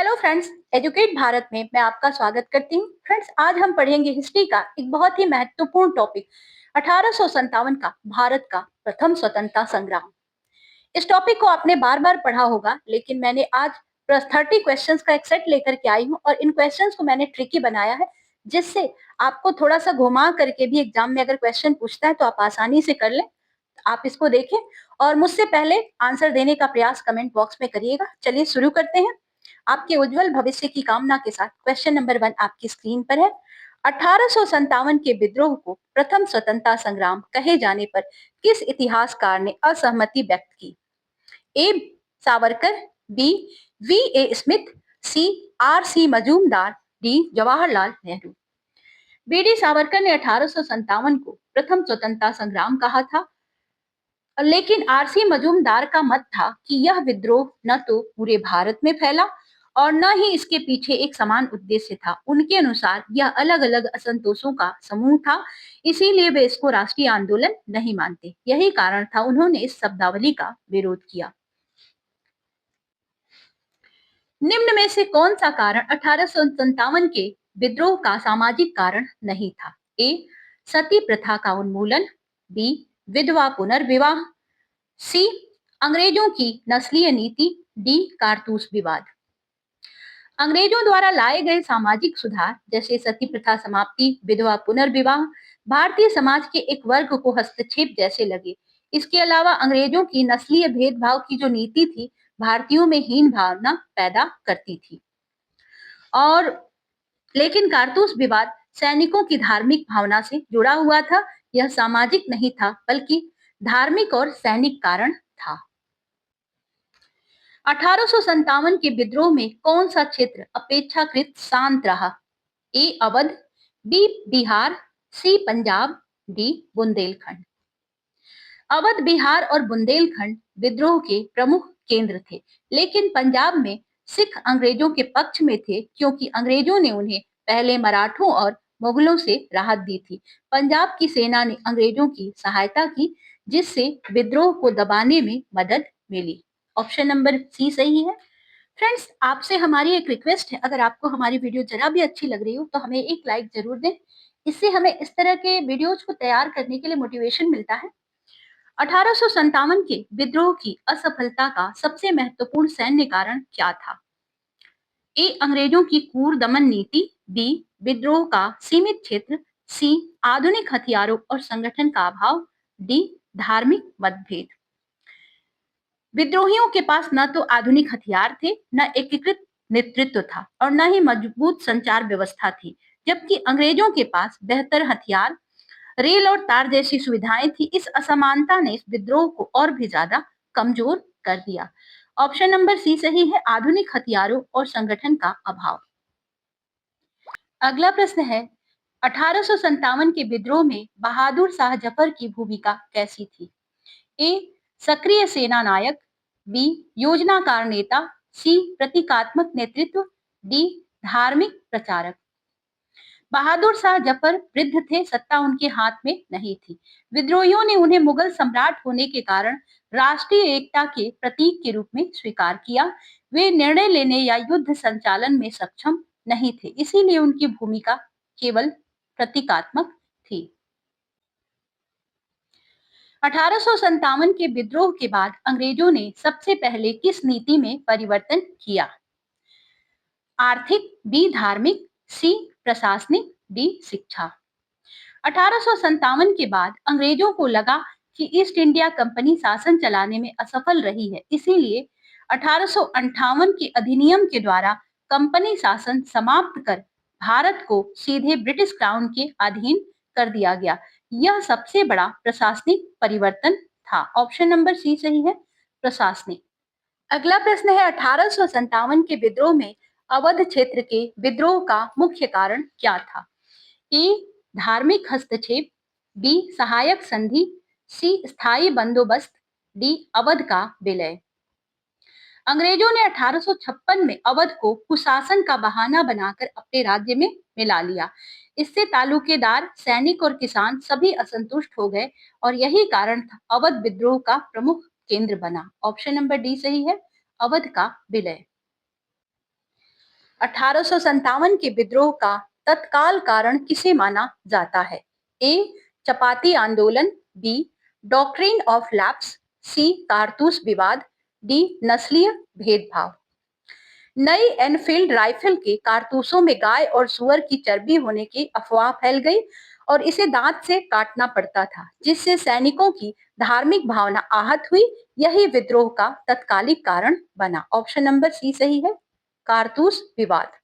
Hello friends, educate Bharat में मैं आपका स्वागत करती हूँ। फ्रेंड्स, आज हम पढ़ेंगे हिस्ट्री का एक बहुत ही महत्वपूर्ण टॉपिक 1857 का भारत का प्रथम स्वतंत्रता संग्राम। इस टॉपिक को आपने बार बार पढ़ा होगा, लेकिन मैंने आज 30 क्वेश्चंस का एक सेट लेकर के आई हूँ और इन क्वेश्चंस को मैंने ट्रिकी बनाया है, जिससे आपको थोड़ा सा घुमा करके भी एग्जाम में अगर क्वेश्चन पूछता है तो आप आसानी से कर लें। आप इसको देखें और मुझसे पहले आंसर देने का प्रयास कमेंट बॉक्स में करिएगा। चलिए शुरू करते हैं। आपके उज्जवल भविष्य की कामना के साथ क्वेश्चन नंबर 1 आपकी स्क्रीन पर है। 1857 के विद्रोह को प्रथम स्वतंत्रता संग्राम कहे जाने पर किस इतिहासकार ने असहमति व्यक्त की? A Savarkar, B V A Smith, C R C Majumdar, D Jawaharlal Nehru. B D Savarkar ने 1857 को प्रथम स्वतंत्रता संग्राम कहा था, लेकिन आरसी मजूमदार का मत था कि यह विद्रोह न तो पूरे भारत में फैला और न ही इसके पीछे एक समान उद्देश्य था। उनके अनुसार यह अलग अलग असंतोषों का समूह था, इसीलिए वे इसको राष्ट्रीय आंदोलन नहीं मानते। यही कारण था उन्होंने इस शब्दावली का विरोध किया। निम्न में से कौन सा कारण 1857 के विद्रोह का सामाजिक कारण नहीं था? ए सती प्रथा का उन्मूलन, बी विधवा पुनर्विवाह, सी अंग्रेजों की नस्लीय नीति, डी कारतूस विवाद। अंग्रेजों द्वारा लाए गए सामाजिक सुधार जैसे सती प्रथा समाप्ति, विधवा पुनर्विवाह भारतीय समाज के एक वर्ग को हस्तक्षेप जैसे लगे। इसके अलावा अंग्रेजों की नस्लीय भेदभाव की जो नीति थी, भारतीयों में हीन भावना पैदा करती थी। और लेकिन कारतूस विवाद सैनिकों की धार्मिक भावना से जुड़ा हुआ था। यह सामाजिक नहीं था, बल्कि धार्मिक और सैनिक कारण था। 1857 के विद्रोह में कौन सा क्षेत्र अपेक्षाकृत शांत रहा? ए अवध, बी बिहार, सी पंजाब, डी बुंदेलखंड। अवध, बिहार और बुंदेलखंड विद्रोह के प्रमुख केंद्र थे, लेकिन पंजाब में सिख अंग्रेजों के पक्ष में थे, क्योंकि अंग्रेजों ने उन्हें पहले मराठों और मुगलों से राहत दी थी। पंजाब की सेना ने अंग्रेजों की सहायता की, जिससे विद्रोह को दबाने में मदद मिली। ऑप्शन नंबर सी सही है। फ्रेंड्स, आपसे हमारी एक रिक्वेस्ट है, अगर आपको हमारी वीडियो जरा भी अच्छी लग रही हो तो हमें एक लाइक जरूर दें। इससे हमें इस तरह के वीडियोज को तैयार करने के लिए मोटिवेशन मिलता है। 1857 के विद्रोह की असफलता का सबसे महत्वपूर्ण सैन्य कारण क्या था? ए अंग्रेजों की क्रूर दमन नीति, बी विद्रोह का सीमित क्षेत्र, सी आधुनिक हथियारों और संगठन का अभाव, डी धार्मिक मतभेद। विद्रोहियों के पास न तो आधुनिक हथियार थे, न एकीकृत नेतृत्व था और न ही मजबूत संचार व्यवस्था थी, जबकि अंग्रेजों के पास बेहतर हथियार, रेल और तार जैसी सुविधाएं थी। इस असमानता ने इस विद्रोह को और भी ज्यादा कमजोर कर दिया। ऑप्शन नंबर सी सही है, आधुनिक हथियारों और संगठन का अभाव। अगला प्रश्न है, 1857 के विद्रोह में बहादुर शाह जफर की भूमिका कैसी थी? ए सक्रिय सेना नायक, बी योजनाकार नेता, सी प्रतीकात्मक नेतृत्व, डी धार्मिक प्रचारक। बहादुर शाह जफर वृद्ध थे, सत्ता उनके हाथ में नहीं थी। विद्रोहियों ने उन्हें मुगल सम्राट होने के कारण राष्ट्रीय एकता के प्रतीक के रूप में स्वीकार किया। वे निर्णय लेने या युद्ध संचालन में सक्षम नहीं थे, इसीलिए उनकी भूमिका केवल प्रतीकात्मक थी। 1857 के विद्रोह के बाद अंग्रेजों ने सबसे पहले किस नीति में परिवर्तन किया? आर्थिक, बी धार्मिक, सी प्रशासनिक, डी शिक्षा। 1857 के बाद अंग्रेजों को लगा कि ईस्ट इंडिया कंपनी शासन चलाने में असफल रही है, इसीलिए 1858 के अधिनियम के द्वारा कंपनी शासन समाप्त कर भारत को सीधे ब्रिटिश क्राउन के अधीन कर दिया गया। यह सबसे बड़ा प्रशासनिक परिवर्तन था। ऑप्शन नंबर सी सही है, प्रशासनिक। अगला प्रश्न है, 1857 के विद्रोह में अवध क्षेत्र के विद्रोह का मुख्य कारण क्या था? ए धार्मिक हस्तक्षेप, बी सहायक संधि, सी स्थायी बंदोबस्त, डी अवध का विलय। अंग्रेजों ने 1856 में अवध को कुशासन का बहाना बनाकर अपने राज्य में मिला लिया। इससे तालुकेदार, सैनिक और किसान सभी असंतुष्ट हो गए और यही कारण था अवध विद्रोह का प्रमुख केंद्र बना। ऑप्शन नंबर डी सही है, अवध का विलय। 1857 के विद्रोह का तत्काल कारण किसे माना जाता है? ए चपाती आंदोलन, बी डॉक्ट्रिन ऑफ लैप्स, सी कारतूस विवाद, डी नस्लीय भेदभाव। नई एनफील्ड राइफल के कारतूसों में गाय और सुअर की चर्बी होने की अफवाह फैल गई और इसे दांत से काटना पड़ता था, जिससे सैनिकों की धार्मिक भावना आहत हुई। यही विद्रोह का तत्कालिक कारण बना। ऑप्शन नंबर सी सही है, कारतूस विवाद।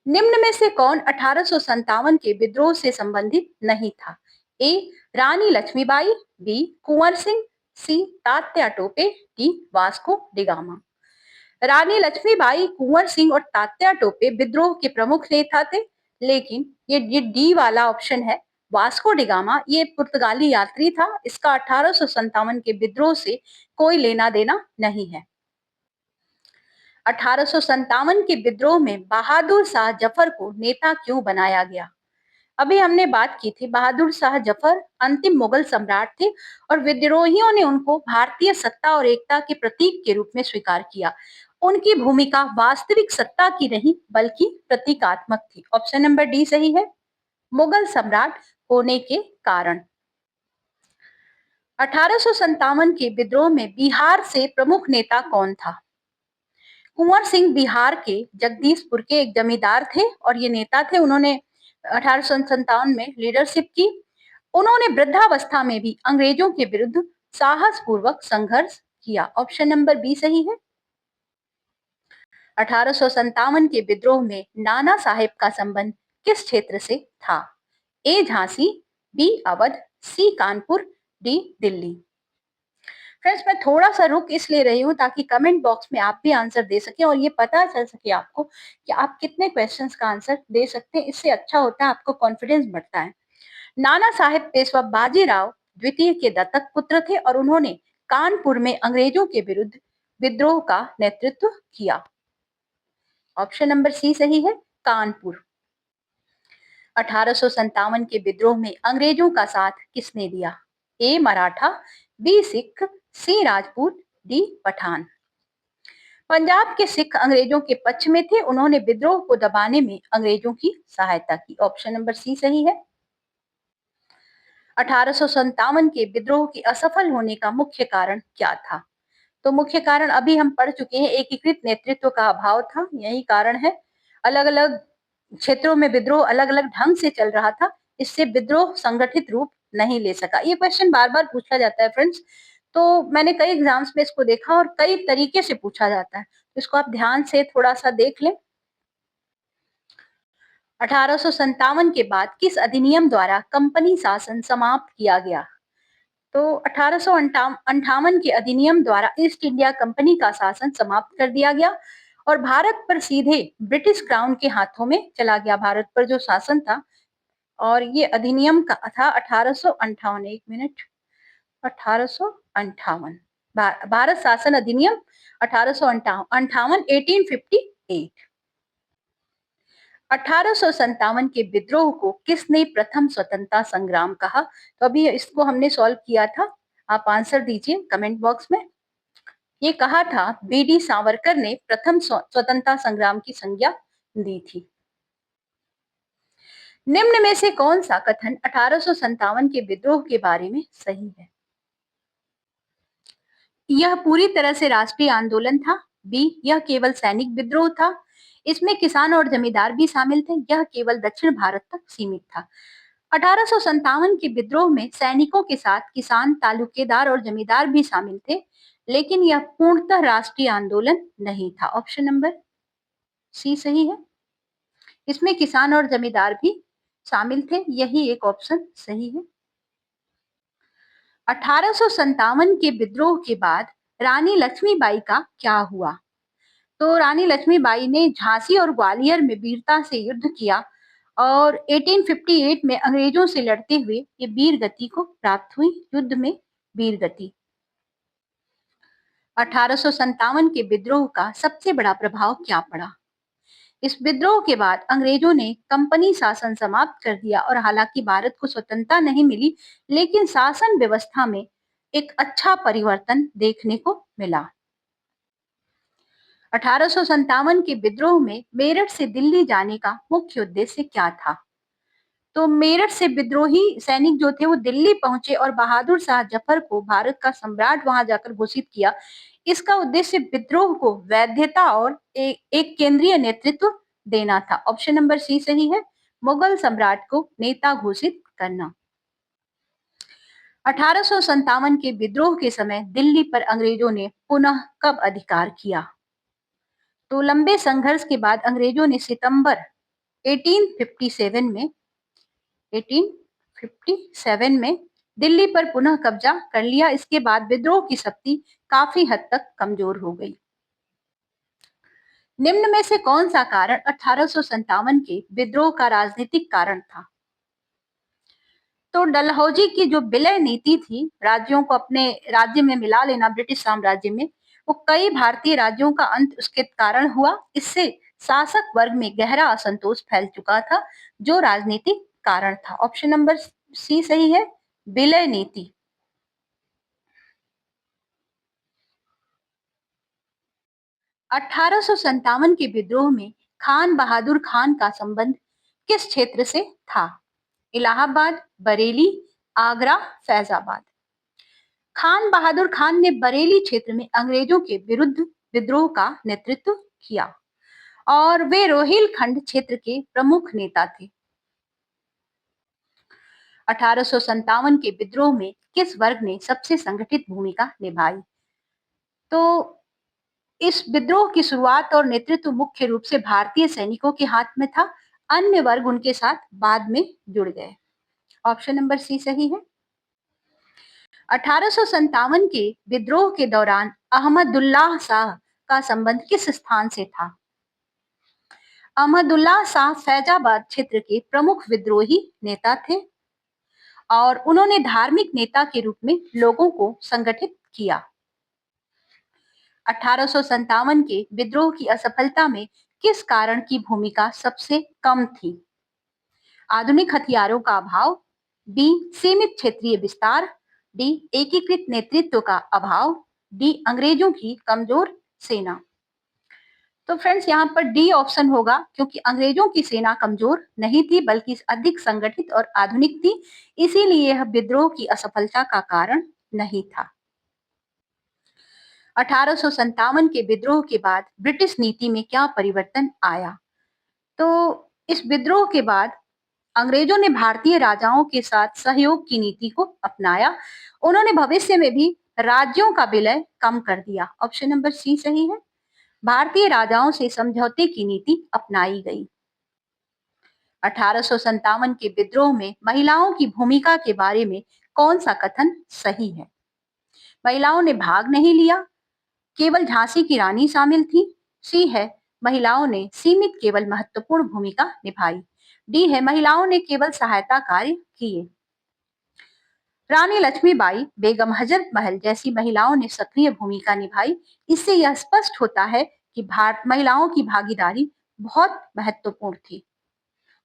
निम्न में से कौन 1857 के विद्रोह से संबंधित नहीं था? A Rani Lakshmibai, B Kunwar Singh, C Tatya Tope, D Vasco da Gama. Rani Lakshmibai, Kunwar Singh और तात्या टोपे विद्रोह के प्रमुख नेता थे, लेकिन ये डी वाला ऑप्शन है, वास्को डिगामा, ये पुर्तगाली यात्री था। इसका 1857 के विद्रोह से कोई लेना देना नहीं है। 1857 के विद्रोह में बहादुर शाह जफर को नेता क्यों बनाया गया? अभी हमने बात की थी, बहादुर शाह जफर अंतिम मुगल सम्राट थे और विद्रोहियों ने उनको भारतीय सत्ता और एकता के प्रतीक के रूप में स्वीकार किया। उनकी भूमिका वास्तविक सत्ता की नहीं बल्कि प्रतीकात्मक थी। ऑप्शन नंबर डी सही है, मुगल सम्राट होने के कारण। 1857 के विद्रोह में बिहार से प्रमुख नेता कौन था? कुंवर सिंह बिहार के जगदीशपुर के एक जमींदार थे और ये नेता थे। उन्होंने 1857 में लीडरशिप की। उन्होंने वृद्धावस्था में भी अंग्रेजों के विरुद्ध साहसपूर्वक संघर्ष किया। ऑप्शन नंबर बी सही है। 1857 के विद्रोह में नाना साहेब का संबंध किस क्षेत्र से था? ए झांसी, बी अवध, सी कानपुर, डी दिल्ली। फ्रेंड्स, मैं थोड़ा सा रुक इसलिए रही हूँ ताकि कमेंट बॉक्स में आप भी आंसर दे सकें और ये पता चल सके आपको कि आप कितने क्वेश्चंस का आंसर दे सकते हैं। इससे अच्छा होता है, आपको कॉन्फिडेंस बढ़ता है। नाना साहेब पेशवा बाजीराव द्वितीय के दत्तक पुत्र थे और उन्होंने कानपुर में अंग्रेजों के विरुद्ध विद्रोह का नेतृत्व किया। ऑप्शन नंबर सी सही है, कानपुर। 1857 के विद्रोह में अंग्रेजों का साथ किसने दिया? ए मराठा, बी सिख, सी राजपूत, डी पठान। पंजाब के सिख अंग्रेजों के पक्ष में थे। उन्होंने विद्रोह को दबाने में अंग्रेजों की सहायता की। ऑप्शन नंबर सी सही है। 1857 के विद्रोह के असफल होने का मुख्य कारण क्या था? तो मुख्य कारण अभी हम पढ़ चुके हैं, एकीकृत नेतृत्व का अभाव था, यही कारण है। अलग अलग क्षेत्रों में विद्रोह अलग अलग ढंग से चल रहा था, इससे विद्रोह संगठित रूप नहीं ले सका। ये क्वेश्चन बार बार पूछा जाता है फ्रेंड्स, तो मैंने कई एग्जाम्स में इसको देखा और कई तरीके से पूछा जाता है, तो इसको आप ध्यान से थोड़ा सा देख लें। 1857 के बाद किस अधिनियम द्वारा कंपनी शासन समाप्त किया गया? तो 1858 के अधिनियम द्वारा ईस्ट इंडिया कंपनी का शासन समाप्त कर दिया गया और भारत पर सीधे ब्रिटिश क्राउन के हाथों में चला गया। भारत पर जो शासन था, और ये अधिनियम का था 1858। एक मिनट, 1858 भारत शासन अधिनियम 1858, 1858। 1857 के विद्रोह को किसने प्रथम स्वतंत्रता संग्राम कहा? तो अभी इसको हमने सॉल्व किया था, आप आंसर दीजिए कमेंट बॉक्स में। ये कहा था बीडी सावरकर ने प्रथम स्वतंत्रता संग्राम की संज्ञा दी थी। निम्न में से कौन सा कथन 1857 के विद्रोह के बारे में सही है? यह पूरी तरह से राष्ट्रीय आंदोलन था, बी यह केवल सैनिक विद्रोह था, इसमें किसान और जमींदार भी शामिल थे, यह केवल दक्षिण भारत तक सीमित था। 1857 के विद्रोह में सैनिकों के साथ किसान, तालुकेदार और जमींदार भी शामिल थे, लेकिन यह पूर्णतः राष्ट्रीय आंदोलन नहीं था। ऑप्शन नंबर सी सही है, इसमें किसान और जमींदार भी शामिल थे, यही एक ऑप्शन सही है। 1857 के विद्रोह के बाद रानी लक्ष्मीबाई का क्या हुआ? तो रानी लक्ष्मीबाई ने झांसी और ग्वालियर में वीरता से युद्ध किया और 1858 में अंग्रेजों से लड़ते हुए ये वीर गति को प्राप्त हुई, युद्ध में वीर गति। 1857 के विद्रोह का सबसे बड़ा प्रभाव क्या पड़ा? इस विद्रोह के बाद अंग्रेजों ने कंपनी शासन समाप्त कर दिया और हालांकि भारत को स्वतंत्रता नहीं मिली, लेकिन शासन व्यवस्था में एक अच्छा परिवर्तन देखने को मिला। 1857 के विद्रोह में मेरठ से दिल्ली जाने का मुख्य उद्देश्य क्या था? तो मेरठ से विद्रोही सैनिक जो थे वो दिल्ली पहुंचे और बहादुर शाह जफर को भारत का सम्राट वहां जाकर घोषित किया। इसका उद्देश्य विद्रोह को वैधता और एक केंद्रीय नेतृत्व देना था। ऑप्शन नंबर सी सही है, मुगल सम्राट को नेता घोषित करना। 1857 के विद्रोह के समय दिल्ली पर अंग्रेजों ने पुनः कब अधिकार किया? तो लंबे संघर्ष के बाद अंग्रेजों ने सितंबर 1857 में 1857 में दिल्ली पर पुनः कब्जा कर लिया। इसके बाद विद्रोह की शक्ति काफी हद तक कमजोर हो गई। निम्न में से कौन सा कारण 1857 के विद्रोह का राजनीतिक कारण था? तो डलहौजी की जो विलय नीति थी, राज्यों को अपने राज्य में मिला लेना ब्रिटिश साम्राज्य में, वो कई भारतीय राज्यों का अंत उसके कारण हुआ। इससे शासक वर्ग में गहरा असंतोष फैल चुका था, जो राजनीतिक कारण था। ऑप्शन नंबर सी सही है, विलय नीति। 1857 के विद्रोह में खान बहादुर खान का संबंध किस क्षेत्र से था? इलाहाबाद, बरेली, आगरा, फैजाबाद। खान बहादुर खान ने बरेली क्षेत्र में अंग्रेजों के विरुद्ध विद्रोह का नेतृत्व किया और वे रोहिलखंड क्षेत्र के प्रमुख नेता थे। 1857 के विद्रोह में किस वर्ग ने सबसे संगठित भूमिका निभाई? तो इस विद्रोह की शुरुआत और नेतृत्व मुख्य रूप से भारतीय सैनिकों के हाथ में था। अन्य वर्ग उनके साथ बाद में जुड़ गए। ऑप्शन नंबर सी सही है। 1857 के विद्रोह के दौरान अहमदुल्लाह शाह का संबंध किस स्थान से था? अहमदुल्लाह शाह फैजाबाद क्षेत्र के प्रमुख विद्रोही नेता थे और उन्होंने धार्मिक नेता के रूप में लोगों को संगठित किया। 1857 के विद्रोह की असफलता में किस कारण की भूमिका सबसे कम थी? आधुनिक हथियारों का अभाव, बी सीमित क्षेत्रीय विस्तार, डी एकीकृत नेतृत्व का अभाव, डी अंग्रेजों की कमजोर सेना। तो फ्रेंड्स यहाँ पर डी ऑप्शन होगा, क्योंकि अंग्रेजों की सेना कमजोर नहीं थी बल्कि अधिक संगठित और आधुनिक थी, इसीलिए यह विद्रोह की असफलता का कारण नहीं था। 1857 के विद्रोह के बाद ब्रिटिश नीति में क्या परिवर्तन आया? तो इस विद्रोह के बाद अंग्रेजों ने भारतीय राजाओं के साथ सहयोग की नीति को अपनाया। उन्होंने भविष्य में भी राज्यों का विलय कम कर दिया। ऑप्शन नंबर सी सही है, भारतीय राजाओं से समझौते की नीति अपनाई गई। 1857 के विद्रोह में महिलाओं की भूमिका के बारे में कौन सा कथन सही है? महिलाओं ने भाग नहीं लिया, केवल झांसी की रानी शामिल थी। सी है, महिलाओं ने सीमित केवल महत्वपूर्ण भूमिका निभाई। डी है, महिलाओं ने केवल सहायता कार्य किए। रानी लक्ष्मीबाई, बेगम हजरत महल जैसी महिलाओं ने सक्रिय भूमिका निभाई। इससे यह स्पष्ट होता है कि महिलाओं की भागीदारी बहुत महत्वपूर्ण थी।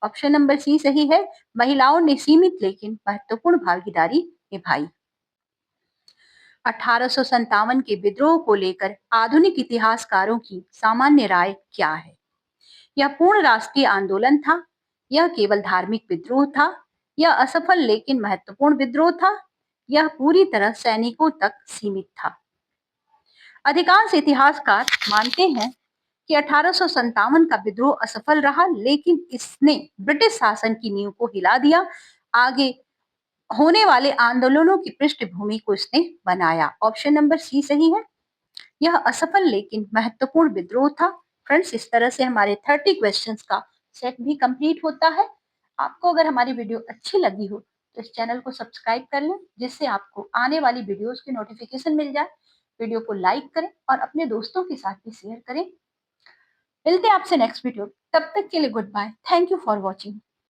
ऑप्शन नंबर सी सही है, महिलाओं ने सीमित लेकिन महत्वपूर्ण भागीदारी निभाई। 1857 के विद्रोह को लेकर आधुनिक इतिहासकारों की सामान्य राय क्या है? यह पूर्ण राष्ट्रीय आंदोलन था, यह केवल धार्मिक विद्रोह था, यह असफल लेकिन महत्वपूर्ण विद्रोह था, यह पूरी तरह सैनिकों तक सीमित था। अधिकांश इतिहासकार मानते हैं कि 1857 का विद्रोह असफल रहा, लेकिन इसने ब्रिटिश शासन की नींव को हिला दिया। आगे होने वाले आंदोलनों की पृष्ठभूमि को इसने बनाया। ऑप्शन नंबर सी सही है, यह असफल लेकिन महत्वपूर्ण विद्रोह था। फ्रेंड्स, इस तरह से हमारे 30 क्वेश्चंस का सेट भी कंप्लीट होता है। आपको अगर हमारी वीडियो अच्छी लगी हो तो इस चैनल को सब्सक्राइब कर लें, जिससे आपको आने वाली वीडियोस की नोटिफिकेशन मिल जाए। वीडियो को लाइक करें और अपने दोस्तों के साथ भी शेयर करें। मिलते हैं आपसे नेक्स्ट वीडियो, तब तक के लिए goodbye. Thank you for watching.